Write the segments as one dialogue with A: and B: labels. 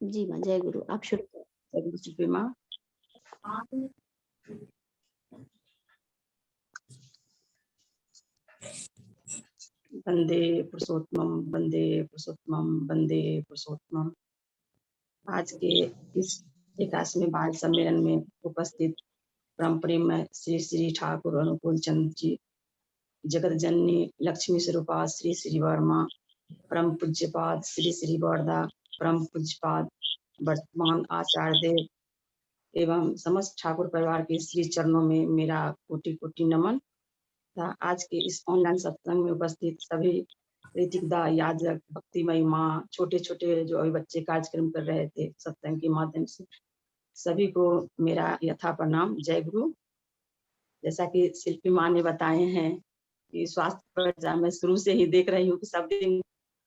A: जी माँ, जय गुरु। आप शुरू करें।
B: जय गुरु शिल्पी माँ। वंदे पुरुषोत्तमम, वंदे पुरुषोत्तमम, वंदे पुरुषोत्तमम। आज के इस 81वें बाल सम्मेलन में उपस्थित परम प्रेम श्री श्री ठाकुर अनुकूल चंद जी, जगत जननी लक्ष्मी स्वरूपा श्री श्री वर्मा, परम पूज्यपाद श्री श्री वर्धा, परम पूज्यपाद वर्तमान आचार्य देव एवं समस्त ठाकुर परिवार के श्री चरणों में मेरा कोटि कोटि नमन। आज के इस ऑनलाइन सत्संग में उपस्थित सभी ऋतिकदा, याजक, भक्तिमयी माँ, छोटे छोटे जो अभी बच्चे कार्यक्रम कर रहे थे सत्संग के माध्यम से, सभी को मेरा यथा प्रणाम, जय गुरु। जैसा कि शिल्पी माँ ने बताए हैं कि स्वास्थ्य पर मैं शुरू से ही देख रही हूँ कि सब दिन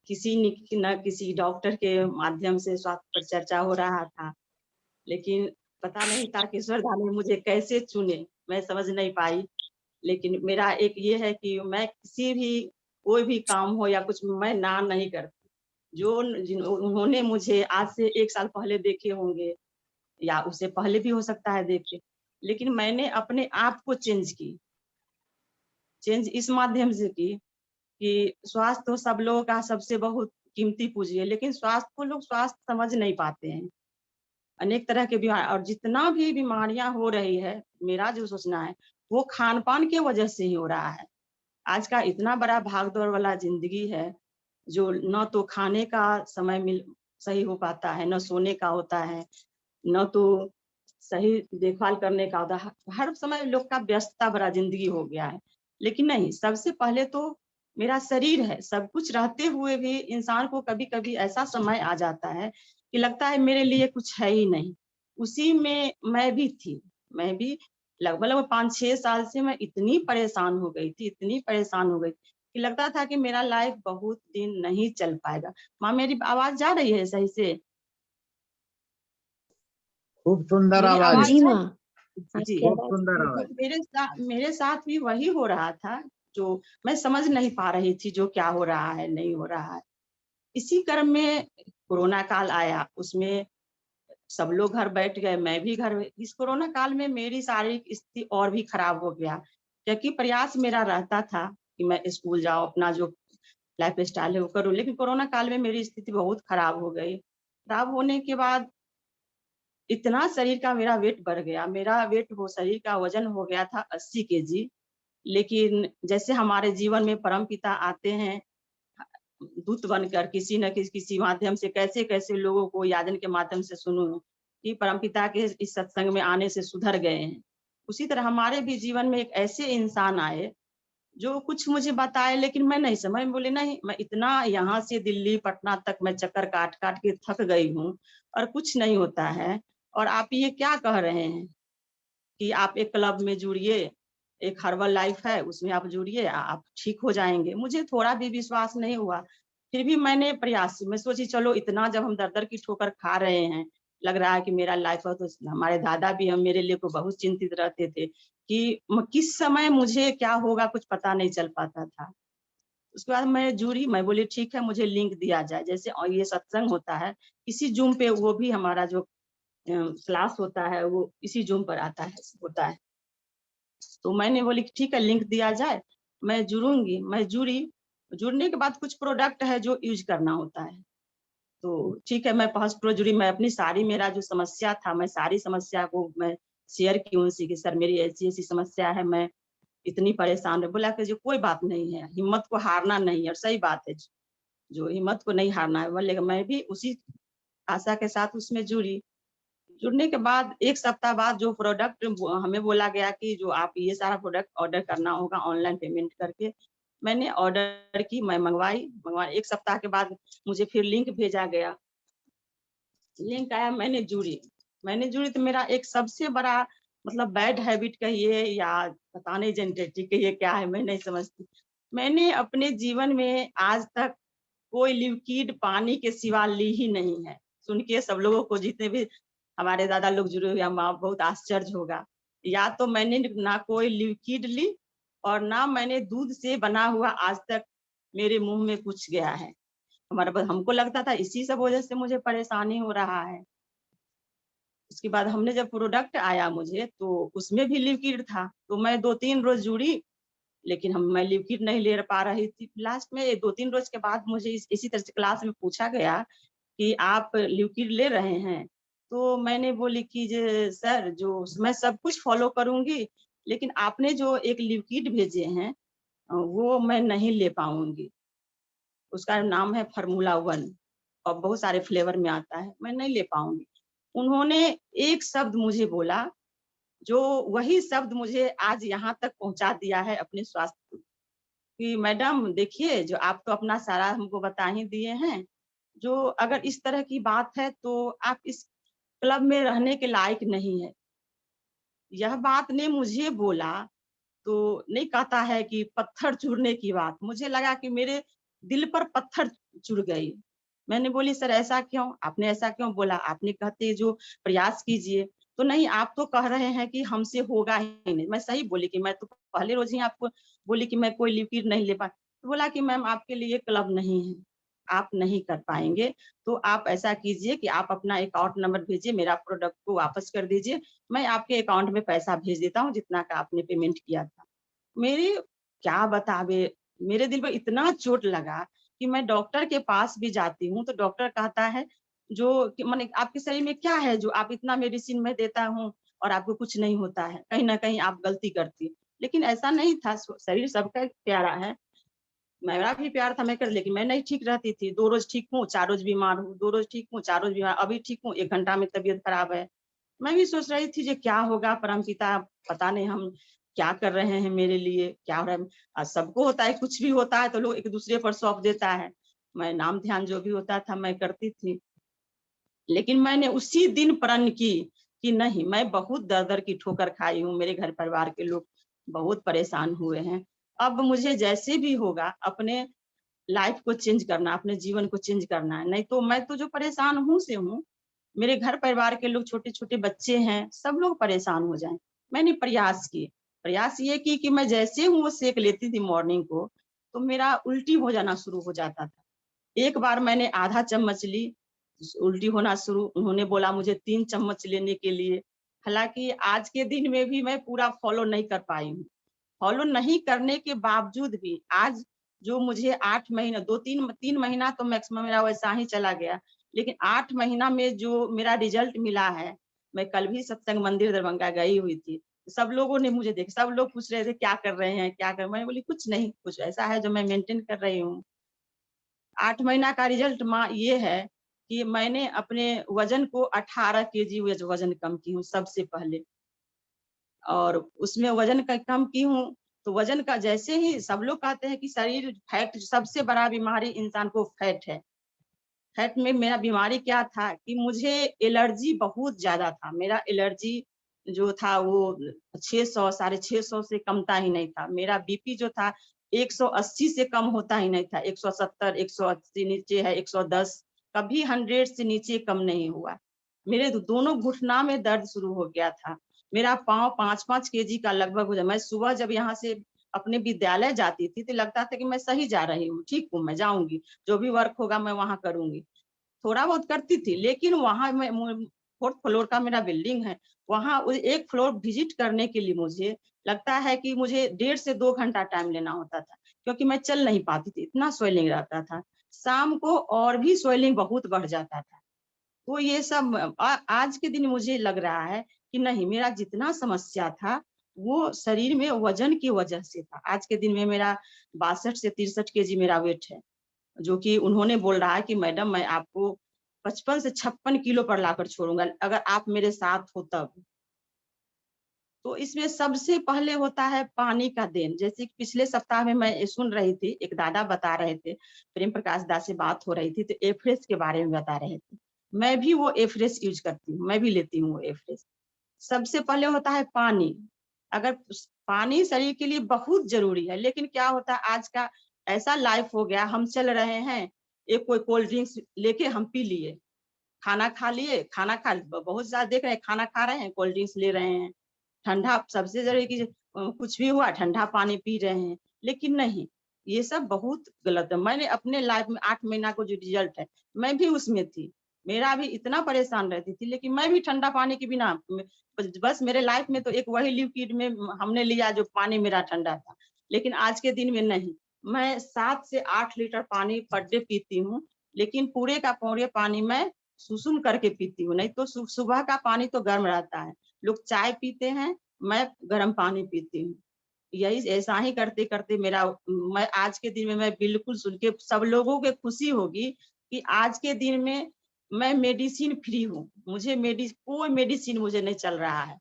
B: किसी न किसी डॉक्टर के माध्यम से स्वास्थ्य पर चर्चा हो रहा था, लेकिन पता नहीं तारकेश्वर धाम मुझे कैसे चुने, मैं समझ नहीं पाई। लेकिन मेरा एक ये है कि मैं किसी भी कोई भी काम हो या कुछ मैं ना नहीं करती। जो उन्होंने मुझे आज से 1 साल पहले देखे होंगे या उससे पहले भी हो सकता है देखे, लेकिन मैंने अपने आप को चेंज इस माध्यम से की कि स्वास्थ्य तो सब लोगों का सबसे बहुत कीमती पूंजी है, लेकिन स्वास्थ्य को लोग स्वास्थ्य समझ नहीं पाते हैं। अनेक तरह के बीमार और जितना भी बीमारियां हो रही है, मेरा जो सोचना है वो खान पान की वजह से ही हो रहा है। आज का इतना बड़ा भागदौड़ वाला जिंदगी है, जो न तो खाने का समय मिल सही हो पाता है, न सोने का होता है, न तो सही देखभाल करने का होता है। हर समय लोग का व्यस्तता भरा जिंदगी हो गया है। लेकिन नहीं, सबसे पहले तो मेरा शरीर है। सब कुछ रहते हुए भी इंसान को कभी कभी ऐसा समय आ जाता है कि लगता है मेरे लिए कुछ है ही नहीं। उसी में मैं भी थी। मैं भी लगभग 5-6 साल से मैं इतनी परेशान हो गई थी, इतनी परेशान हो गई कि लगता था कि मेरा लाइफ बहुत दिन नहीं चल पाएगा। माँ, मेरी आवाज जा रही है सही से?
C: खूब सुंदर
B: मेरी
C: आवाज है।
A: जी माँ,
B: जी,
A: आपकी
C: खूब
A: आवाज
C: सुंदर आवाज।
B: मेरे साथ भी वही हो रहा था, जो मैं समझ नहीं पा रही थी जो क्या हो रहा है, नहीं हो रहा है। इसी क्रम में कोरोना काल आया, उसमें सब लोग घर बैठ गए, मैं भी घर। इस कोरोना काल में मेरी शारीरिक स्थिति और भी खराब हो गया, क्योंकि प्रयास मेरा रहता था कि मैं स्कूल जाऊं, अपना जो लाइफ स्टाइल है वो करूं, लेकिन कोरोना काल में मेरी स्थिति बहुत खराब हो गई। खराब होने के बाद इतना शरीर का मेरा वेट बढ़ गया, मेरा वेट वो शरीर का वजन हो गया था 80 केजी। लेकिन जैसे हमारे जीवन में परमपिता आते हैं दूत बनकर, किसी न किसी माध्यम से, कैसे कैसे लोगों को याजन के माध्यम से सुनूं कि परमपिता के इस सत्संग में आने से सुधर गए हैं। उसी तरह हमारे भी जीवन में एक ऐसे इंसान आए जो कुछ मुझे बताए, लेकिन मैं नहीं समझ, बोले नहीं, मैं इतना यहाँ से दिल्ली पटना तक मैं चक्कर काट काट के थक गई हूँ और कुछ नहीं होता है, और आप ये क्या कह रहे हैं कि आप एक क्लब में जुड़िए, एक हर्बल लाइफ है उसमें आप जुड़िए, आप ठीक हो जाएंगे। मुझे थोड़ा भी विश्वास नहीं हुआ। फिर भी मैंने प्रयास, मैं सोची चलो इतना जब हम दर दर की ठोकर खा रहे हैं, लग रहा है कि मेरा लाइफ है, तो हमारे दादा भी हम मेरे लिए को बहुत चिंतित रहते थे कि किस समय मुझे क्या होगा, कुछ पता नहीं चल पाता था। उसके बाद मैं जुड़ी, मैं बोली ठीक है, मुझे लिंक दिया जाए। जैसे ये सत्संग होता है इसी जूम पे, वो भी हमारा जो क्लास होता है वो इसी जूम पर आता है, होता है। तो मैंने बोली कि ठीक है, लिंक दिया जाए, मैं जुड़ूंगी। मैं जुड़ी। जुड़ने के बाद कुछ प्रोडक्ट है जो यूज करना होता है, तो ठीक है, मैं फर्स्ट प्रो जुड़ी। मैं अपनी सारी, मेरा जो समस्या था, मैं सारी समस्या को मैं शेयर की उनसे कि सर मेरी ऐसी ऐसी समस्या है, मैं इतनी परेशान है। बोला कि जो कोई बात नहीं है, हिम्मत को हारना नहीं है। और सही बात है, जो हिम्मत को नहीं हारना है। बोले मैं भी उसी आशा के साथ उसमें जुड़ी। जुड़ने के बाद 1 सप्ताह बाद जो प्रोडक्ट हमें बोला गया कि जो आप ये सारा प्रोडक्ट ऑर्डर करना होगा ऑनलाइन पेमेंट करके, मैंने ऑर्डर की, मैं मंगवाई। 1 सप्ताह के बाद मुझे फिर लिंक भेजा गया। लिंक आया, मैंने जुड़ी तो मेरा एक सबसे बड़ा मतलब बैड हैबिट कहिए या पता नहीं जेनेटिक कहिए क्या है, मैं नहीं समझती। मैंने अपने जीवन में आज तक कोई लिक्विड पानी के सिवा ली ही नहीं है। सुन के सब लोगों को, जितने भी हमारे दादा लोग जुड़े हुए, माँ, बहुत आश्चर्य होगा। या तो मैंने ना कोई लिक्विड ली और ना मैंने दूध से बना हुआ आज तक मेरे मुंह में कुछ गया है। हमको लगता था इसी सब वजह से मुझे परेशानी हो रहा है। उसके बाद हमने जब प्रोडक्ट आया मुझे तो उसमें भी लिक्विड था, तो मैं 2-3 रोज़ जुड़ी, लेकिन मैं लिक्विड नहीं ले पा रही थी। लास्ट में 2-3 रोज़ के बाद मुझे इसी तरह से क्लास में पूछा गया कि आप लिक्विड ले रहे हैं? तो मैंने बोली कि जे सर जो मैं सब कुछ फ़ॉलो करूँगी, लेकिन आपने जो एक लिक्विड भेजे हैं वो मैं नहीं ले पाऊँगी। उसका नाम है फ़ॉर्मूला 1 और बहुत सारे फ्लेवर में आता है, मैं नहीं ले पाऊँगी। उन्होंने एक शब्द मुझे बोला, जो वही शब्द मुझे आज यहाँ तक पहुँचा दिया है अपने स्वास्थ्य कि मैडम देखिए, जो आप तो अपना सारा हमको बता ही दिए हैं, जो अगर इस तरह की बात है तो आप इस क्लब में रहने के लायक नहीं है। यह बात ने मुझे बोला तो नहीं कहता है कि पत्थर चूरने की बात, मुझे लगा कि मेरे दिल पर पत्थर चुढ़ गई। मैंने बोली सर ऐसा क्यों? आपने ऐसा क्यों बोला? आपने कहते जो प्रयास कीजिए, तो नहीं आप तो कह रहे हैं कि हमसे होगा ही नहीं। मैं सही बोली कि मैं तो पहले रोज़ ही आपको बोली कि मैं कोई लिक्विड नहीं ले पा तो बोला कि मैम आपके लिए क्लब नहीं है, आप नहीं कर पाएँगे, तो आप ऐसा कीजिए कि आप अपना अकाउंट नंबर भेजिए, मेरा प्रोडक्ट को वापस कर दीजिए, मैं आपके अकाउंट में पैसा भेज देता हूँ जितना का आपने पेमेंट किया था। मेरी क्या बतावे, मेरे दिल पे इतना चोट लगा कि मैं डॉक्टर के पास भी जाती हूँ, तो डॉक्टर कहता है जो कि माने आपके शरीर में क्या है जो आप इतना मेडिसिन मैं देता हूँ और आपको कुछ नहीं होता है, कहीं न कहीं आप गलती करती हैं। लेकिन ऐसा नहीं था, शरीर सबका प्यारा है, मेरा भी प्यार था मैं कर लेकिन मैं नहीं ठीक रहती थी, 2 रोज़ ठीक हूँ, 4 रोज़ बीमार हूँ, 2 रोज़ ठीक हूँ, 4 रोज़ बीमार अभी ठीक हूँ, 1 घंटा में तबीयत खराब है। मैं भी सोच रही थी जे क्या होगा परमपिता पता नहीं हम क्या कर रहे हैं मेरे लिए, क्या हो रहा है? सबको होता है, कुछ भी होता है तो लोग एक-दूसरे पर सौंप देता है। मैं नाम-ध्यान जो भी होता था मैं करती थी। लेकिन मैंने उसी दिन प्रण की कि नहीं मैं बहुत दर-दर की ठोकर खाई हूँ, मेरे घर परिवार के लोग बहुत परेशान हुए हैं। अब मुझे जैसे भी होगा अपने लाइफ़ को चेंज करना, अपने जीवन को चेंज करना है, नहीं तो मैं तो जो परेशान हूँ से हूँ, मेरे घर परिवार के लोग छोटे-छोटे बच्चे हैं, सब लोग परेशान हो जाएँ। मैंने प्रयास किए, प्रयास ये की कि मैं जैसे हूँ वो सेक लेती थी मॉर्निंग को, तो मेरा उल्टी हो जाना शुरू हो जाता था। एक बार मैंने आधा चम्मच ली, उल्टी होना शुरू उन्होंने बोला मुझे 3 चम्मच लेने के लिए। हालाँकि आज के दिन में भी मैं पूरा फ़ॉलो नहीं कर पाई हूँ। फ़ॉलो नहीं करने के बावजूद भी आज जो मुझे 8 महीना 2-3 3 महीना तो मैक्सिमम मेरा वैसा ही चला गया। लेकिन 8 महीना में जो मेरा रिज़ल्ट मिला है, मैं कल भी सत्संग मंदिर दरभंगा गई हुई थी। सब लोगों ने मुझे सब लोग पूछ रहे थे क्या कर रहे हैं, क्या कर मैंने बोली कुछ नहीं, कुछ ऐसा है जो मैं मेंटेन कर रही हूँ। 8 महीना का रिज़ल्ट ये है कि मैंने अपने वज़न को 18 केजी वज़न कम की हूँ सबसे पहले। और उसमें वज़न कम की हूँ, तो वज़न का जैसे ही सब लोग कहते हैं कि शरीर फैट सबसे बड़ा बीमारी इंसान को फैट है। फैट में मेरा बीमारी क्या था कि मुझे एलर्जी बहुत ज़्यादा था। मेरा एलर्जी जो था वो 600 साढ़े 600 से कमता ही नहीं था। मेरा बीपी जो था 180 से कम होता ही नहीं था। 170, 180 नीचे है, 110 कभी 100 से नीचे कम नहीं हुआ। मेरे दोनों घुटना में दर्द शुरू हो गया था। मेरा पाँव 5-5 केजी का लगभग हो जाए। मैं सुबह जब यहाँ से अपने विद्यालय जाती थी, तो लगता था कि मैं सही जा रही हूँ, ठीक हूँ, मैं जाऊँगी, जो भी वर्क होगा मैं वहाँ करूँगी। थोड़ा बहुत करती थी, लेकिन वहाँ मैं 4th फ्लोर का मेरा बिल्डिंग है, वहाँ वो 1 फ्लोर विज़िट करने के लिए मुझे लगता है कि मुझे 1.5 से 2 घंटा टाइम लेना होता था, क्योंकि मैं चल नहीं पाती थी, इतना स्वेलिंग रहता था। शाम को और भी स्वेलिंग बहुत बढ़ जाता था। तो ये सब आज के दिन मुझे लग रहा है कि नहीं मेरा जितना समस्या था, वो शरीर में वज़न की वज़ह से था। आज के दिन में मेरा 62 से 63 केजी मेरा वेट है। जो कि उन्होंने बोल रहा है कि मैडम मैं आपको 55 से 56 किलो पर लाकर छोड़ूँगा, अगर आप मेरे साथ हो तब। तो इसमें सबसे पहले होता है पानी का देन। जैसे कि पिछले सप्ताह में मैं सुन रही थी, एक दादा बता रहे थे, प्रेम प्रकाश दास से बात हो रही थी, तो एफ़रेस्ट के बारे में बता रहे थे। मैं भी वो एफ़रेस्ट यूज़ करती हूँ, मैं भी लेती हूँ वो एफ़रेस्ट। सबसे पहले होता है पानी। अगर पानी शरीर के लिए बहुत ज़रूरी है, लेकिन क्या होता है आज का ऐसा लाइफ़ हो गया, हम चल रहे हैं, एक कोई कोल्ड ड्रिंक्स लेके हम पी लिए, खाना खा लिए, खाना खा बहुत ज़्यादा देख रहे हैं, खाना खा रहे हैं, कोल्ड ड्रिंक्स ले रहे हैं। ठंडा सबसे ज़रूरी कि कुछ भी हुआ ठंडा पानी पी रहे हैं, लेकिन नहीं, ये सब बहुत गलत है। मैंने अपने लाइफ में 8 महीना को जो रिजल्ट है, मैं भी उसमें थी। मेरा भी इतना परेशान रहती थी, लेकिन मैं भी ठंडा पानी के बिना बस मेरे लाइफ में तो एक वही लिक्विड में हमने लिया जो पानी मेरा ठंडा था। लेकिन आज के दिन में नहीं, मैं 7 से 8 लीटर पानी पर डे पीती हूँ, लेकिन पूरे का पूरे पानी मैं सुसुम करके पीती हूँ, नहीं तो सुबह का पानी तो गर्म रहता है। लोग चाय पीते हैं, मैं गर्म पानी पीती हूँ। यही ऐसा ही करते-करते मेरा मैं आज के दिन में मैं बिल्कुल सुन के सब लोगों को खुशी होगी कि आज के दिन में मैं मेडिसिन फ्री हूँ। मुझे कोई मेडिसिन मुझे नहीं चल रहा है।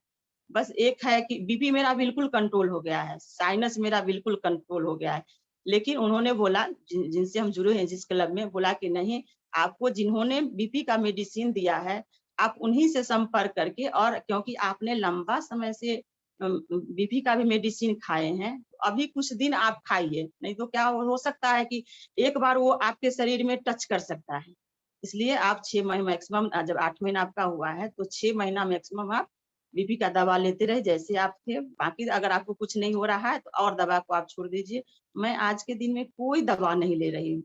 B: बस एक है कि बीपी मेरा बिल्कुल कंट्रोल हो गया है, साइनस मेरा बिल्कुल कंट्रोल हो गया है। लेकिन उन्होंने बोला जिनसे हम जुड़े हैं जिस क्लब में, बोला कि नहीं, आपको जिन्होंने बीपी का मेडिसिन दिया है, आप उन्हीं से संपर्क करके, और क्योंकि आपने लंबा समय से बीपी का भी मेडिसिन खाए हैं, अभी कुछ दिन आप खाइए, नहीं तो क्या हो सकता है कि एक बार वो आपके शरीर में टच कर सकता है। इसलिए आप 6 महीने मैक्सिमम, जब 8 महीना आपका हुआ है तो 6 महीना मैक्सिमम आप बीपी का दवा लेते रहे जैसे आप थे। बाकी अगर आपको कुछ नहीं हो रहा है तो और दवा को आप छोड़ दीजिए। मैं आज के दिन में कोई दवा नहीं ले रही हूँ,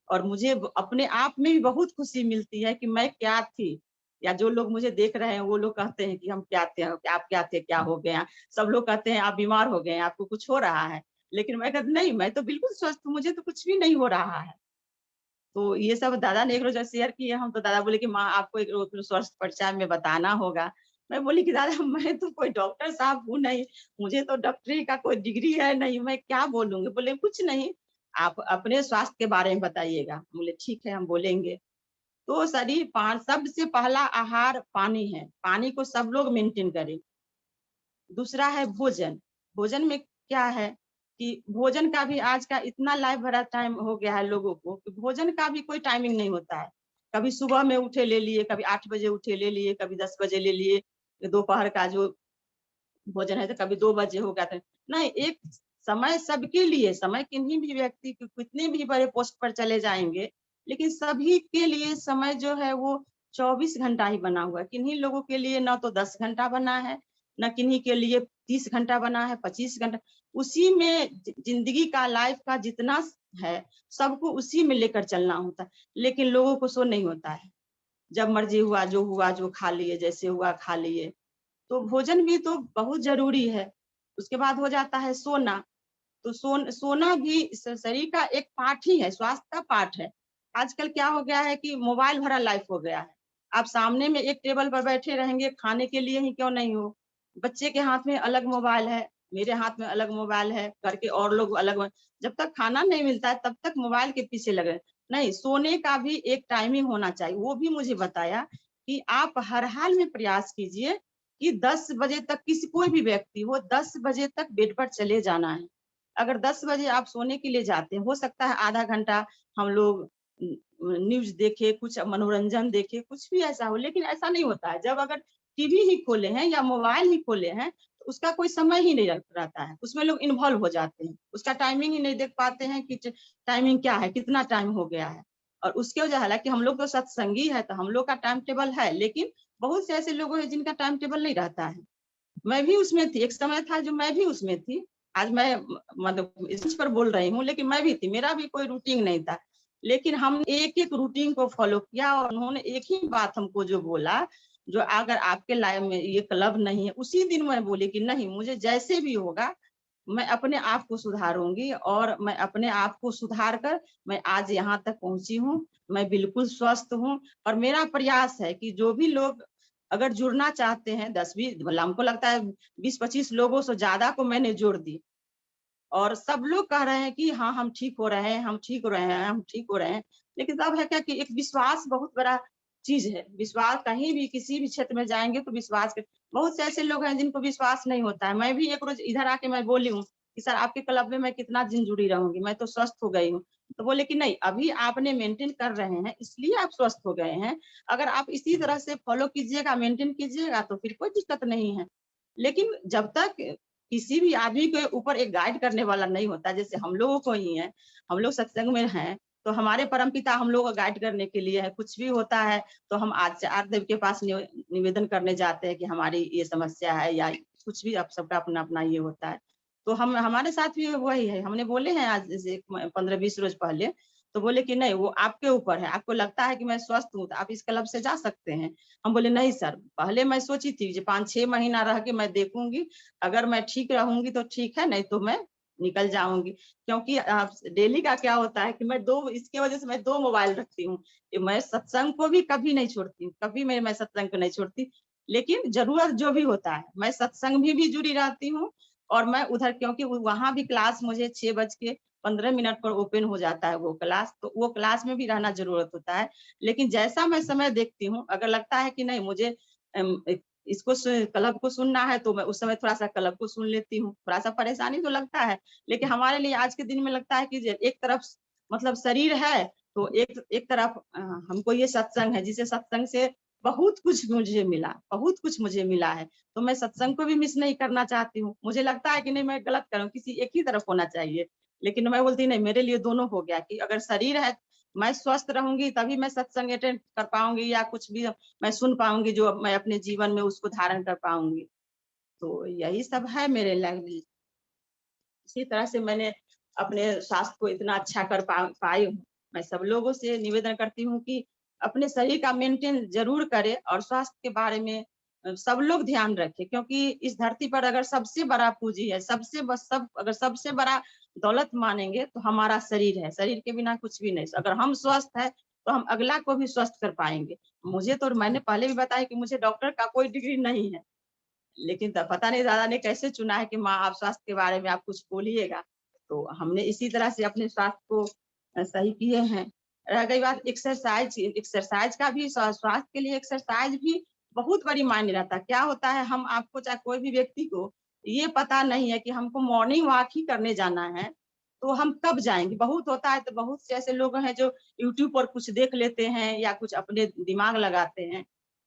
B: और मुझे अपने आप में भी बहुत खुशी मिलती है कि मैं क्या थी, या जो लोग मुझे देख रहे हैं वो लोग कहते हैं कि हम क्या थे, आप क्या थे, क्या हो गया? सब लोग कहते हैं आप बीमार हो गए हैं, आपको कुछ हो रहा है। लेकिन मैं कहती नहीं, मैं तो बिल्कुल स्वस्थ हूँ, मुझे तो कुछ भी नहीं हो रहा है। तो ये सब दादा ने एक रोज़ शेयर किए हम, तो दादा बोले कि माँ आपको एक रोज़ स्वास्थ्य परिचय में बताना होगा। मैं बोली कि दादा मैं तो कोई डॉक्टर साहब हूँ नहीं, मुझे तो डॉक्टरी का कोई डिग्री है नहीं, मैं क्या बोलूँगी? बोले कुछ नहीं, आप अपने स्वास्थ्य के बारे में बताइएगा। बोले ठीक है हम बोलेंगे। तो शरीर सबसे पहला आहार पानी है, पानी को सब लोग मेंटेन करें। दूसरा है भोजन, भोजन में क्या है कि भोजन का भी आज का इतना लाइफ भरा टाइम हो गया है लोगों को कि भोजन का भी कोई टाइमिंग नहीं होता है। कभी सुबह में उठे ले लिए, कभी 8 बजे उठे ले लिए, कभी 10 बजे ले लिए, दोपहर का जो भोजन है तो कभी 2 बजे हो गया था। नहीं, एक समय सबके लिए, समय किन्हीं भी व्यक्ति को कितने भी बड़े पोस्ट पर चले जाएँगे, लेकिन सभी के लिए समय जो है वो 24 घंटा ही बना हुआ है। किन्हीं लोगों के लिए ना तो 10 घंटा बना है, ना किन्हीं के लिए 30 घंटा बना है, 25 घंटा। उसी में ज़िंदगी का लाइफ का जितना है, सबको उसी में लेकर चलना होता है, लेकिन लोगों को सो नहीं होता है। जब मर्ज़ी हुआ, जो खा लिए, जैसे हुआ खा लिए। तो भोजन भी तो बहुत ज़रूरी है। उसके बाद हो जाता है सोना, तो सोना भी शरीर का एक पार्ट ही है, स्वास्थ्य का पार्ट है। आजकल क्या हो गया है कि मोबाइल भरा लाइफ हो गया है। आप सामने में एक टेबल पर बैठे रहेंगे, खाने के लिए ही क्यों नहीं हो। बच्चे के हाथ में अलग मोबाइल है, मेरे हाथ में अलग मोबाइल है, घर के और लोग अलग जब तक खाना नहीं मिलता है तब तक मोबाइल के पीछे लगे हैं। नहीं, सोने का भी एक टाइमिंग होना चाहिए। वो भी मुझे बताया कि आप हर हाल में प्रयास कीजिए कि 10 बजे तक कोई भी व्यक्ति हो 10 बजे तक बेड पर चले जाना है। अगर 10 बजे आप सोने के लिए जाते हैं, हो सकता है आधा घंटा हम लोग न्यूज़ देखें, कुछ मनोरंजन देखें, कुछ भी ऐसा हो, लेकिन ऐसा नहीं होता है। जब अगर टीवी ही खोले हैं या मोबाइल ही खोले हैं, तो उसका कोई समय ही नहीं रहता है। उसमें लोग इन्वॉल्व हो जाते हैं। उसका टाइमिंग ही नहीं देख पाते हैं कि टाइमिंग क्या है, कितना टाइम हो गया है। और उसके वजह हालाँकि हम लोग तो सत्संगी है, तो हम लोग का टाइम टेबल है, लेकिन बहुत से ऐसे लोग हैं जिनका टाइम टेबल नहीं रहता है। मैं भी उसमें थी, एक समय था जो मैं भी उसमें थी। आज मैं मतलब इस चीज़ पर बोल रही हूँ, लेकिन मैं भी थी, मेरा भी कोई रूटीन नहीं था। लेकिन हम एक-एक रूटीन को फ़ॉलो किया और उन्होंने एक ही बात हमको जो बोला, जो अगर आपके लाइफ़ में ये क्लब नहीं है, उसी दिन मैं बोली कि नहीं, मुझे जैसे भी होगा, मैं अपने आप को सुधारूँगी, और मैं अपने आप को सुधार कर मैं आज यहाँ तक पहुँची हूँ। मैं बिल्कुल स्वस्थ हूँ, और मेरा प्रयास है कि जो भी लोग अगर जुड़ना चाहते हैं 10-20, मतलब हमको लगता है 20-25 लोगों से ज़्यादा को मैंने जोड़ दी, और सब लोग कह रहे हैं कि हाँ, हम ठीक हो रहे हैं, हम ठीक हो रहे हैं, हम ठीक हो रहे हैं। लेकिन तब है क्या कि एक विश्वास बहुत बड़ा चीज़ है। विश्वास कहीं भी किसी भी क्षेत्र में जाएँगे तो विश्वास के बहुत से ऐसे लोग हैं जिनको विश्वास नहीं होता है। मैं भी एक रोज़ इधर आके मैं बोली हूँ कि सर आपके क्लब में मैं कितना दिन जुड़ी रहूँगी, मैं तो स्वस्थ हो गई हूँ। तो बोले कि नहीं, अभी आपने मेंटेन कर रहे हैं इसलिए आप स्वस्थ हो गए हैं। अगर आप इसी तरह से फॉलो कीजिएगा, मेंटेन कीजिएगा तो फिर कोई दिक्कत नहीं है। लेकिन जब तक किसी भी आदमी के ऊपर एक गाइड करने वाला नहीं होता, जैसे हम लोगों को ही है, हम लोग सत्संग में हैं, तो हमारे परमपिता हम लोग को गाइड करने के लिए है। कुछ भी होता है तो हम आज आदिदेव के पास निवेदन करने जाते हैं कि हमारी ये समस्या है, या कुछ भी, आप सबका अपना-अपना ये होता है। तो हम हमारे साथ भी वही है, हमने बोले हैं आज जैसे 15-20 रोज पहले, तो बोले कि नहीं वो आपके ऊपर है, आपको लगता है कि मैं स्वस्थ हूँ तो आप इस क्लब से जा सकते हैं। हम बोले नहीं सर, पहले मैं सोची थी कि 5-6 महीना रह के मैं देखूंगी, अगर मैं ठीक रहूंगी तो ठीक है, नहीं तो मैं निकल जाऊंगी। क्योंकि डेली का क्या होता है कि मैं दो इसके वजह से मैं 2 मोबाइल रखती हूँ। मैं सत्संग को भी कभी नहीं छोड़ती हूँ, कभी मैं सत्संग को नहीं छोड़ती। लेकिन जरूरत जो भी होता है, मैं सत्संग भी जुड़ी रहती हूँ और मैं उधर, क्योंकि वहां भी क्लास मुझे 6:15 पर ओपन हो जाता है वो क्लास, तो वो क्लास में भी रहना जरूरत होता है। लेकिन जैसा मैं समय देखती हूँ, अगर लगता है कि नहीं मुझे इसको क्लब को सुनना है तो मैं उस समय थोड़ा सा क्लब को सुन लेती हूँ। थोड़ा सा परेशानी तो लगता है, लेकिन हमारे लिए आज के दिन में लगता है कि एक तरफ मतलब शरीर है, तो एक एक तरफ हमको ये सत्संग है, जिसे सत्संग से बहुत कुछ मुझे मिला, बहुत कुछ मुझे मिला है। तो मैं सत्संग को भी मिस नहीं करना चाहती हूँ। मुझे लगता है कि नहीं मैं गलत करूँ, किसी एक ही तरफ होना चाहिए। लेकिन मैं बोलती नहीं, मेरे लिए दोनों हो गया कि अगर शरीर है, मैं स्वस्थ रहूंगी तभी मैं सत्संग अटेंड कर पाऊंगी या कुछ भी मैं सुन पाऊंगी जो मैं अपने जीवन में उसको धारण कर पाऊंगी। तो यही सब है मेरे लिए। इसी तरह से मैंने अपने स्वास्थ्य को इतना अच्छा कर पाई हूँ। मैं सब लोगों से निवेदन करती हूँ कि अपने शरीर का मेंटेन जरूर करें और स्वास्थ्य के बारे में सब लोग ध्यान रखें, क्योंकि इस धरती पर अगर सबसे बड़ा पूंजी है, अगर सबसे बड़ा दौलत मानेंगे तो हमारा शरीर है। शरीर के बिना कुछ भी नहीं। अगर हम स्वस्थ है तो हम अगला को भी स्वस्थ कर पाएंगे। मुझे तो, मैंने पहले भी बताया कि मुझे डॉक्टर का कोई डिग्री नहीं है, लेकिन तब पता नहीं दादा ने कैसे चुना है कि माँ आप स्वास्थ्य के बारे में आप कुछ बोलिएगा। तो हमने इसी तरह से अपने स्वास्थ्य को सही किए हैं। रह गई बात एक्सरसाइज, एक्सरसाइज का भी, स्वास्थ्य के लिए एक्सरसाइज भी बहुत बड़ी मायने रहता है। क्या होता है, हम आपको चाहे कोई भी व्यक्ति को ये पता नहीं है कि हमको मॉर्निंग वॉक ही करने जाना है, तो हम कब जाएंगे। बहुत होता है तो बहुत से ऐसे लोग हैं जो यूट्यूब पर कुछ देख लेते हैं या कुछ अपने दिमाग लगाते हैं,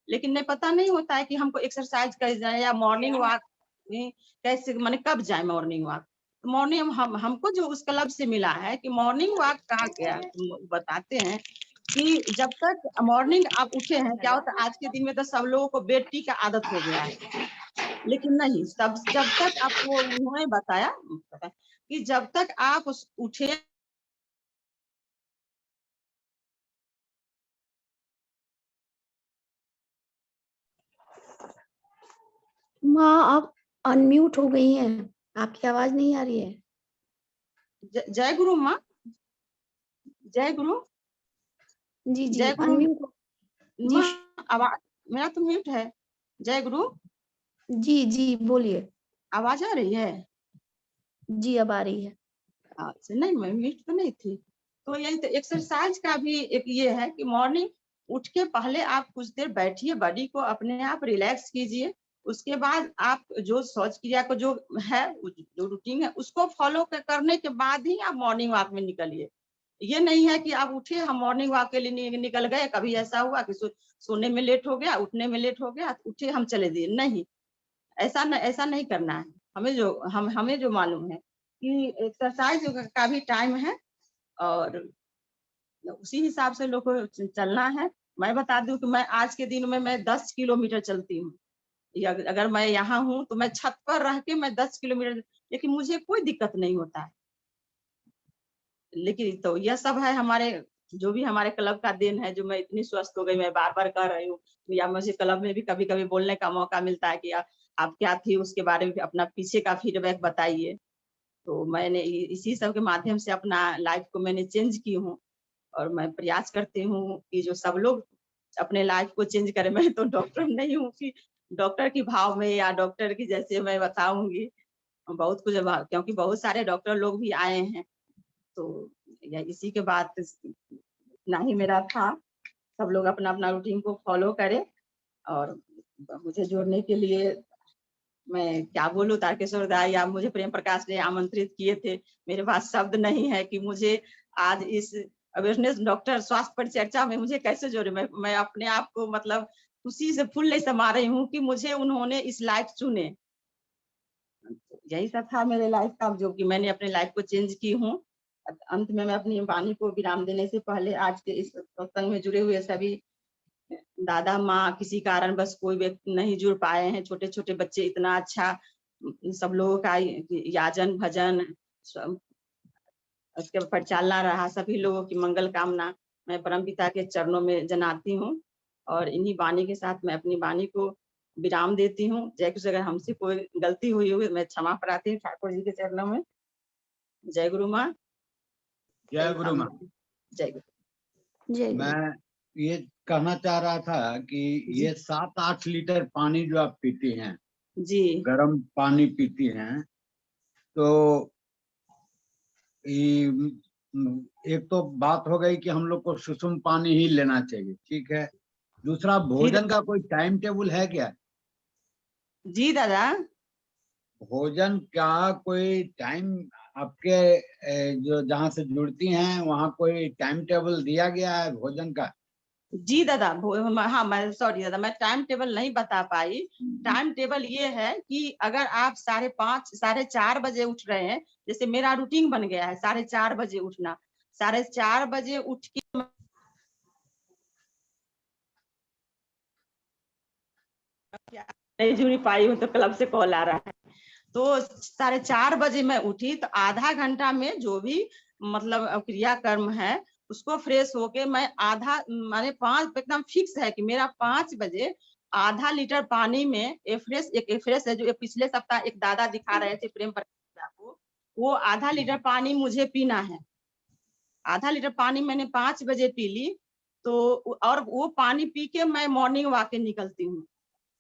B: लेकिन नहीं पता नहीं होता है कि हमको एक्सरसाइज कैसे जाए या मॉर्निंग वॉक कैसे, माने कब जाए मॉर्निंग वॉक। मॉर्निंग हमको जो उस क्लब से मिला है कि मॉर्निंग वॉक कहा गया, बताते हैं कि जब तक मॉर्निंग आप उठे हैं, क्या होता है आज के दिन में तो सब लोगों को बेड टी का आदत हो गया है। लेकिन नहीं, तब जब तक आपको उन्होंने बताया कि जब तक आप उठे
A: माँ आप अनम्यूट हो गई हैं, आपकी आवाज नहीं आ रही है।
B: जय गुरु माँ, जय गुरु,
A: जी जी
B: जय गुरु
A: अनम्यूट। जी
B: माँ। आवाज मेरा तो म्यूट है। जय गुरु,
A: जी जी बोलिए।
B: आवाज आ रही है?
A: जी अब आ रही है।
B: अच्छा, नहीं मैं म्यूट तो नहीं थी। तो यही तो एक्सरसाइज का भी एक ये है कि मॉर्निंग उठ के पहले आप कुछ देर बैठिए, बॉडी को अपने आप रिलैक्स कीजिए। उसके बाद आप जो शौच क्रिया को जो है, जो रूटीन है उसको फॉलो करने के बाद ही आप मॉर्निंग वॉक में निकलिए। ये नहीं है कि आप उठे हम मॉर्निंग वॉक के लिए निकल गए, कभी ऐसा हुआ कि सोने में लेट हो गया, उठने में लेट हो गया, उठे हम चले दिए, नहीं। ऐसा नहीं करना है। हमें जो मालूम है कि एक्सरसाइज का भी टाइम है और उसी हिसाब से लोग को चलना है। मैं बता दूं कि मैं आज के दिन में मैं 10 किलोमीटर चलती हूँ। अगर मैं यहाँ हूँ तो मैं छत पर रह के मैं 10 किलोमीटर, लेकिन मुझे कोई दिक्कत नहीं होता है। लेकिन तो यह सब है हमारे, जो भी हमारे क्लब का देन है, जो मैं इतनी स्वस्थ हो गई। मैं बार बार कह रही हूँ, या मुझे क्लब में भी कभी कभी बोलने का मौका मिलता है कि आप क्या थी, उसके बारे में अपना पीछे का फीडबैक बताइए। तो मैंने इसी सब के माध्यम से अपना लाइफ को मैंने चेंज की हूँ और मैं प्रयास करती हूँ कि जो सब लोग अपने लाइफ को चेंज करें। मैं तो डॉक्टर नहीं हूँ कि डॉक्टर की भाव में या डॉक्टर की जैसे मैं बताऊंगी बहुत कुछ, क्योंकि बहुत सारे डॉक्टर लोग भी आए हैं। तो इसी के बाद इतना ही मेरा था। सब लोग अपना अपना रूटीन को फॉलो करें। और मुझे जोड़ने के लिए मैं क्या बोलूं, तारकेश्वर दा या मुझे प्रेम प्रकाश ने आमंत्रित किए थे। मेरे पास शब्द नहीं है कि मुझे आज इस अवेयरनेस डॉक्टर स्वास्थ्य परिचर्चा में मुझे कैसे जोड़े। मैं अपने आप को मतलब खुशी से फूल नहीं समा रही हूँ कि मुझे उन्होंने इस लाइफ चुने। यही सब था मेरे लाइफ का, जो कि मैंने अपने लाइफ को चेंज की हूँ। अंत में मैं अपनी वाणी को विराम देने से पहले आज के इस सत्संग में जुड़े हुए सभी दादा माँ, किसी कारण बस कोई व्यक्ति नहीं जुड़ पाए हैं, छोटे छोटे बच्चे इतना अच्छा सब लोगों का याजन भजन, उसके परिचालना रहा, सभी लोगों की मंगल कामना मैं परमपिता के चरणों में जनाती हूँ और इन्हीं वाणी के साथ मैं अपनी वाणी को विराम देती हूँ। जय कृष्ण। अगर हमसे कोई गलती हुई हो मैं क्षमा प्रार्थी हूँ ठाकुर जी के चरणों में। जय गुरु माँ।
C: जय गुरु माँ।
B: जय गुरु।
A: जय गुरु।
C: मैं ये कहना चाह रहा था कि ये 7-8 लीटर पानी जो आप पीती हैं,
B: जी
C: गर्म पानी पीती हैं, तो एक तो बात हो गई कि हम लोग को सुसुम पानी ही लेना चाहिए, ठीक है। दूसरा, भोजन का कोई टाइम टेबल है क्या?
B: जी दादा।
C: भोजन का कोई टाइम आपके जो जहाँ से जुड़ती हैं वहाँ कोई टाइम टेबल दिया गया है भोजन का?
B: जी दादा, हाँ मैं सॉरी दादा, मैं टाइम टेबल नहीं बता पाई। टाइम टेबल ये है कि अगर आप 5:30 4:30 बजे उठ रहे हैं, जैसे मेरा रूटीन बन गया है 4:30 बजे उठना, 4:30 बजे उठ के नहीं जुड़ पाई हूँ तो क्लब से कॉल आ रहा है। तो 4:30 बजे मैं उठी तो आधा घंटा में जो भी मतलब क्रियाकर्म है उसको फ्रेश होके मैं आधा माने 5 एकदम फिक्स है कि मेरा 5 बजे आधा लीटर पानी में एक एफ्रेश है जो पिछले सप्ताह एक दादा दिखा रहे थे प्रेम प्रकाश को, वो आधा लीटर पानी मुझे पीना है। आधा लीटर पानी मैंने 5 बजे पी ली। तो और वो पानी पी के मैं मॉर्निंग वॉक के निकलती हूँ।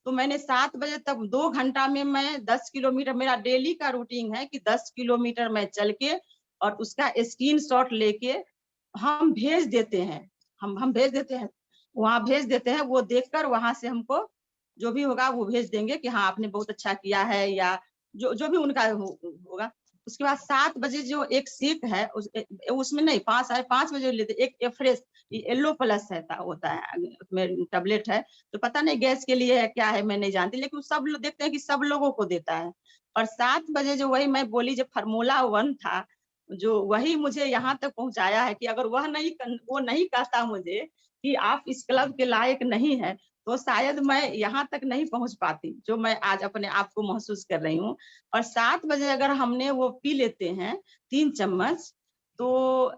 B: तो मैंने 7 बजे तक 2 घंटा में मैं 10 किलोमीटर, मेरा डेली का रूटीन है कि 10 किलोमीटर मैं चल के और उसका स्क्रीनशॉट लेके हम भेज देते हैं। हम भेज देते हैं, वहाँ भेज देते हैं। वो देखकर वहां से हमको जो भी होगा वो भेज देंगे कि हाँ आपने बहुत अच्छा किया है या जो भी उनका होगा। उसके बाद 7 बजे जो एक शेक है उसमें नहीं 5 साढ़े 5 बजे लेते एक एफ्रेश येलो प्लस होता है उसमें टेबलेट है। तो पता नहीं गैस के लिए है क्या है मैं नहीं जानती, लेकिन सब लोग देखते हैं कि सब लोगों को देता है। और 7 बजे जो वही मैं बोली जो फार्मूला 1 था, जो वही मुझे यहाँ तक पहुंचाया है कि अगर वो नहीं कहता मुझे कि आप इस क्लब के लायक नहीं है तो शायद मैं यहाँ तक नहीं पहुंच पाती जो मैं आज अपने आप को महसूस कर रही हूँ। और 7 बजे अगर हमने वो पी लेते हैं 3 चम्मच, तो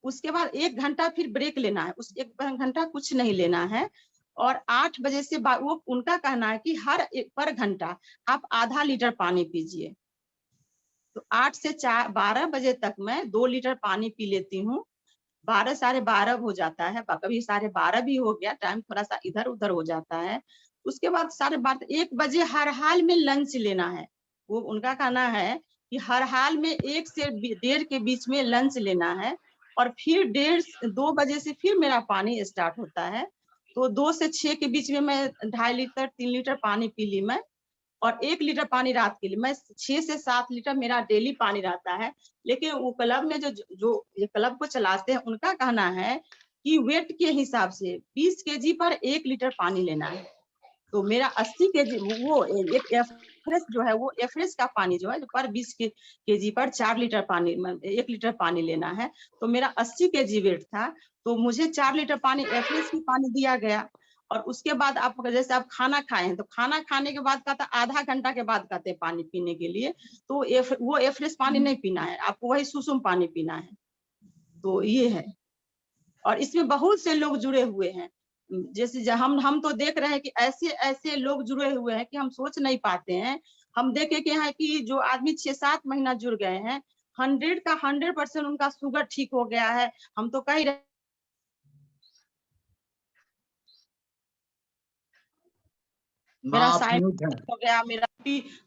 B: उसके बाद 1 घंटा फिर ब्रेक लेना है। उस 1 घंटा कुछ नहीं लेना है। और 8 बजे से वो उनका कहना है कि पर घंटा आप आधा लीटर पानी पीजिए। तो 8 से 12 बजे तक मैं 2 लीटर पानी पी लेती हूँ। 12 साढ़े 12 हो जाता है, कभी 12:30 भी हो गया, टाइम थोड़ा सा इधर उधर हो जाता है। उसके बाद 12:30 1 बजे हर हाल में लंच लेना है। वो उनका कहना है कि हर हाल में 1 से 1:30 के बीच में लंच लेना है। और फिर 2 बजे से फिर मेरा पानी स्टार्ट होता है। तो 2 से 6 के बीच में मैं 2.5 लीटर 3 लीटर पानी पी ली मैं। और 1 लीटर पानी रात के लिए मैं 6 से 7 लीटर मेरा डेली पानी रहता है। लेकिन वो क्लब में जो ये क्लब को चलाते हैं उनका कहना है कि वेट के हिसाब से 20 केजी पर 1 लीटर पानी लेना है। तो मेरा 80 केजी वो एक एफरेश जो है वो एफरेश का पानी जो है जो पर 20 केजी पर 4 लीटर पानी 1 लीटर पानी लेना है। तो मेरा 80 केजी वेट था, तो मुझे 4 लीटर पानी एफरेश की पानी दिया गया। और उसके बाद आप जैसे आप खाना खाए हैं तो खाना खाने के बाद कहता आधा घंटा के बाद कहते हैं पानी पीने के लिए। तो वो एफरेश पानी नहीं पीना है, आपको वही सुसुम पानी पीना है। तो ये है। और इसमें बहुत से लोग जुड़े हुए हैं। जैसे हम तो देख रहे हैं कि ऐसे ऐसे लोग जुड़े हुए हैं कि हम सोच नहीं पाते हैं। हम देखे कि हैं कि जो आदमी 6-7 महीना जुड़ गए हैं 100 का 100% उनका शुगर ठीक हो गया है। हम तो कह रहे मेरा साइनस हो गया, मेरा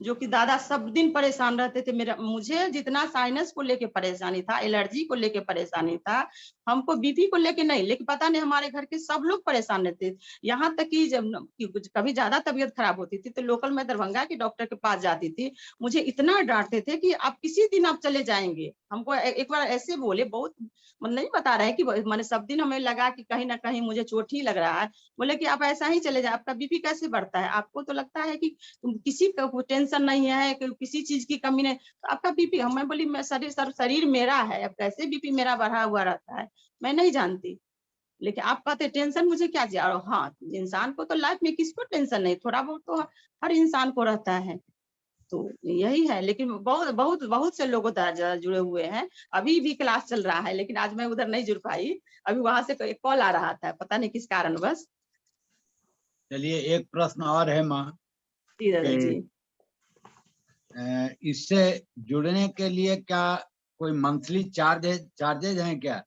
B: जो कि दादा सब दिन परेशान रहते थे। मुझे जितना साइनस को लेके परेशानी था, एलर्जी को लेके परेशानी था, हमको बीपी को लेके नहीं, लेकिन पता नहीं हमारे घर के सब लोग परेशान रहते थे। यहाँ तक कि जब कभी ज्यादा तबीयत खराब होती थी तो लोकल में दरभंगा के डॉक्टर के पास जाती थी, मुझे इतना डांटते थे कि आप किसी दिन आप चले जाएंगे। हमको एक बार ऐसे बोले, बहुत नहीं बता रहे कि मैंने सब दिन हमें लगा कि कहीं ना कहीं मुझे चोट ही लग रहा है। बोले कि आप ऐसा ही चले जाए, आपका बीपी कैसे बढ़ता है, आपको तो लगता है कि किसी का टेंशन नहीं है, किसी चीज की कमी नहीं, तो आपका बीपी। मैं बोली मैं शरीर मेरा है, अब कैसे बीपी मेरा बढ़ा हुआ रहता है मैं नहीं जानती। लेकिन आप कहते टेंशन मुझे क्या चाहिए। और हाँ, इंसान को तो लाइफ में किसको टेंशन नहीं, थोड़ा बहुत तो हर इंसान को रहता है। तो यही है, लेकिन बहुत बहुत बहुत से लोग जुड़े हुए हैं। अभी भी क्लास चल रहा है, लेकिन आज मैं उधर नहीं जुड़ पाई। अभी वहां से कॉल आ रहा था, पता नहीं किस कारण बस।
C: चलिए, एक प्रश्न और है माँ
B: जी दादा जी।
C: इससे जुड़ने के लिए क्या कोई मंथली चार्जेज हैं क्या?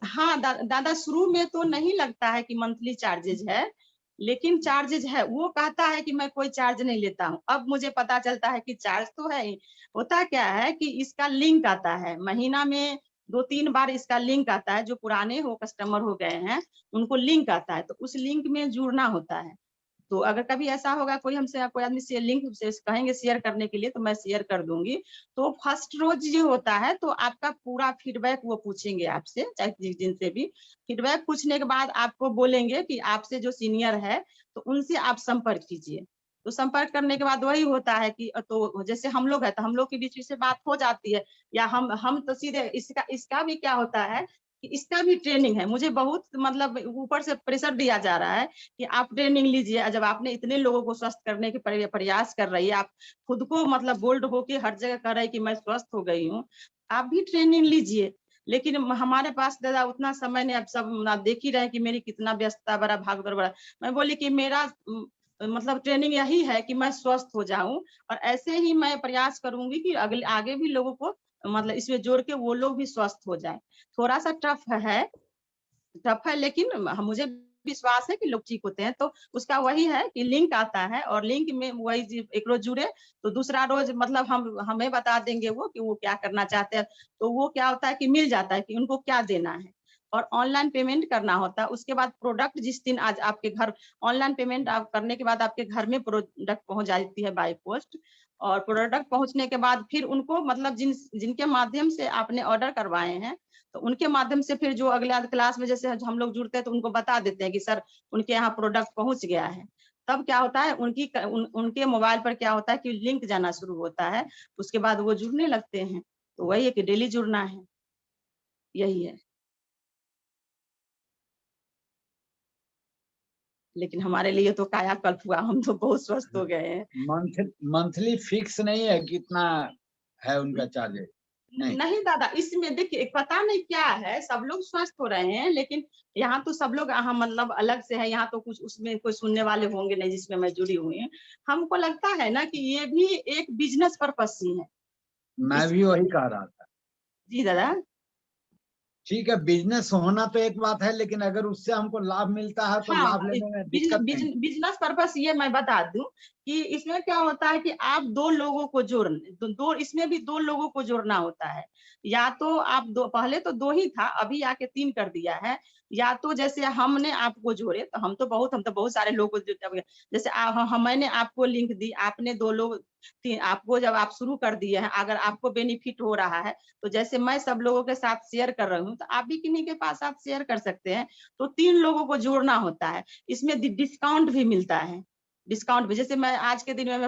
B: हाँ दादा, शुरू में तो नहीं लगता है कि मंथली चार्जेज है, लेकिन चार्जेज है। वो कहता है कि मैं कोई चार्ज नहीं लेता हूँ। अब मुझे पता चलता है कि चार्ज तो है ही। होता क्या है कि इसका लिंक आता है महीना में 2-3 बार, इसका लिंक आता है। जो पुराने हो कस्टमर हो गए हैं उनको लिंक आता है, तो उस लिंक में जुड़ना होता है। तो अगर कभी ऐसा होगा कोई हमसे, कोई आदमी से लिंक से कहेंगे शेयर करने के लिए, तो मैं शेयर कर दूंगी। तो फर्स्ट रोज जो होता है तो आपका पूरा फीडबैक वो पूछेंगे आपसे, चाहे जिनसे भी। फीडबैक पूछने के बाद आपको बोलेंगे कि आपसे जो सीनियर है तो उनसे आप संपर्क कीजिए। तो संपर्क करने के बाद वही होता है कि तो जैसे हम लोग है तो हम लोग के बीच से बात हो जाती है, या हम तो सीधे इसका भी क्या होता है कि इसका भी ट्रेनिंग है। मुझे बहुत मतलब ऊपर से प्रेशर दिया जा रहा है कि आप ट्रेनिंग लीजिए। जब आपने इतने लोगों को स्वस्थ करने के प्रयास कर रही है, आप खुद को मतलब बोल्ड होके हर जगह कर रहे हैं कि मैं स्वस्थ हो गई हूँ, आप भी ट्रेनिंग लीजिए। लेकिन हमारे पास दादा उतना समय नहीं। अब सब आप देख ही रहे हैं कि मेरी कितना व्यस्तता, बड़ा भाग दौड़ बड़ा। मैं बोली कि मेरा मतलब ट्रेनिंग यही है कि मैं स्वस्थ हो जाऊं, और ऐसे ही मैं प्रयास करूंगी कि अगले आगे भी लोगों को मतलब इसमें जोड़ के वो लोग भी स्वस्थ हो जाए। थोड़ा सा टफ है, लेकिन मुझे विश्वास है कि लोग ठीक होते हैं। तो उसका वही है कि लिंक आता है, और लिंक में वही एक रोज जुड़े तो दूसरा रोज मतलब हमें बता देंगे वो कि वो क्या करना चाहते हैं। तो वो क्या होता है कि मिल जाता है कि उनको क्या देना है, और ऑनलाइन पेमेंट करना होता है। उसके बाद प्रोडक्ट जिस दिन आज आपके घर, ऑनलाइन पेमेंट आप करने के बाद आपके घर में प्रोडक्ट पहुंच जाती है बाय पोस्ट। और प्रोडक्ट पहुंचने के बाद फिर उनको मतलब जिनके माध्यम से आपने ऑर्डर करवाए हैं, तो उनके माध्यम से फिर जो अगले क्लास में जैसे हम लोग जुड़ते हैं तो उनको बता देते हैं कि सर उनके यहाँ प्रोडक्ट पहुंच गया है। तब क्या होता है उनके मोबाइल पर क्या होता है कि लिंक जाना शुरू होता है। उसके बाद वो जुड़ने लगते हैं। तो वही है कि डेली जुड़ना है, यही है। लेकिन हमारे लिए तो कायाकल्प हुआ, हम तो बहुत स्वस्थ हो गए हैं।
C: मंथली फिक्स नहीं है कितना है उनका चार्जेज?
B: नहीं दादा, इसमें देखिए पता नहीं क्या है, सब लोग स्वस्थ हो रहे हैं, लेकिन यहाँ तो सब लोग मतलब अलग से है। यहाँ तो कुछ उसमें कोई सुनने वाले होंगे नहीं जिसमें मैं जुड़ी हुई हूँ। हमको लगता है ना कि ये भी एक बिजनेस पर्पस ही है।
C: मैं भी वही कह रहा था।
B: जी दादा।
C: ठीक है, बिजनेस होना तो एक बात है, लेकिन अगर उससे हमको लाभ मिलता है तो
B: हाँ,
C: लाभ लेने में दिक्कत नहीं।
B: बिजनेस पर्पस ये मैं बता दूं कि इसमें क्या होता है कि आप दो लोगों को दो इसमें भी 2 लोगों को जोड़ना होता है। या तो आप दो, पहले तो 2 ही था, अभी आके 3 कर दिया है। या तो जैसे हमने आपको जोड़े तो हम तो बहुत सारे लोगों को जैसे मैंने आपको लिंक दी, आपने 2 लोग आपको जब आप शुरू कर दिए हैं, अगर आपको बेनिफिट हो रहा है तो जैसे मैं सब लोगों के साथ शेयर कर रही हूँ, तो आप भी किन्हीं के पास आप शेयर कर सकते हैं। तो 3 लोगों को जोड़ना होता है। इसमें डिस्काउंट भी मिलता है। डिस्काउंट भी जैसे मैं आज के दिन में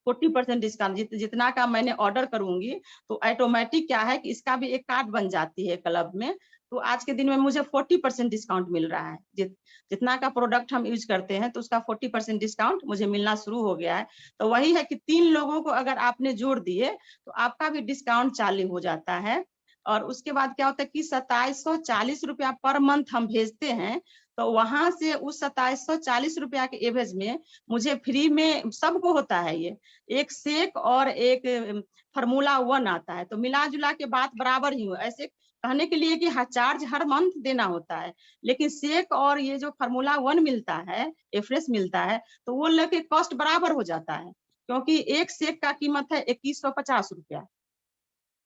B: 40% डिस्काउंट जितना का मैंने ऑर्डर करूंगी, तो ऑटोमेटिक क्या है कि इसका भी एक कार्ड बन जाती है क्लब में। तो आज के दिन में मुझे 40% डिस्काउंट मिल रहा है। जितना का प्रोडक्ट हम यूज करते हैं तो उसका 40% डिस्काउंट मुझे मिलना शुरू हो गया है। तो वही है कि 3 लोगों को अगर आपने जोड़ दिए तो आपका भी डिस्काउंट चालू हो जाता है। और उसके बाद क्या होता है कि 2740 रुपया पर मंथ हम भेजते हैं। तो वहां से उस 2740 रुपया के एवज में मुझे फ्री में सबको होता है ये, एक शेक और एक फार्मूला 1 आता है। तो मिला जुला के बात बराबर ही हो। ऐसे कहने के लिए कि चार्ज हर मंथ देना होता है, लेकिन शेक और ये जो फार्मूला 1 मिलता है, एफ्रेश मिलता है, तो वो लेके कॉस्ट बराबर हो जाता है। क्योंकि एक शेक का कीमत है 2150 रुपया,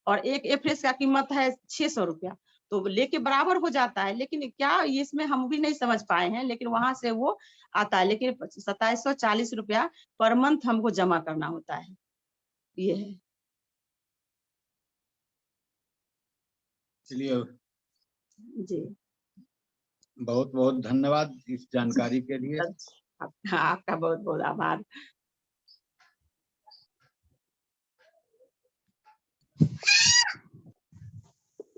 B: और एक एफ्रेश का कीमत है 600 रुपया। तो लेके बराबर हो जाता है। लेकिन क्या इसमें हम भी नहीं समझ पाए हैं, लेकिन वहां से वो आता है। लेकिन 2740 रुपया पर मंथ हमको जमा करना होता है, ये है।
C: चलिए,
B: जी,
C: बहुत बहुत धन्यवाद इस जानकारी के लिए।
B: हाँ, आपका बहुत बहुत आभार।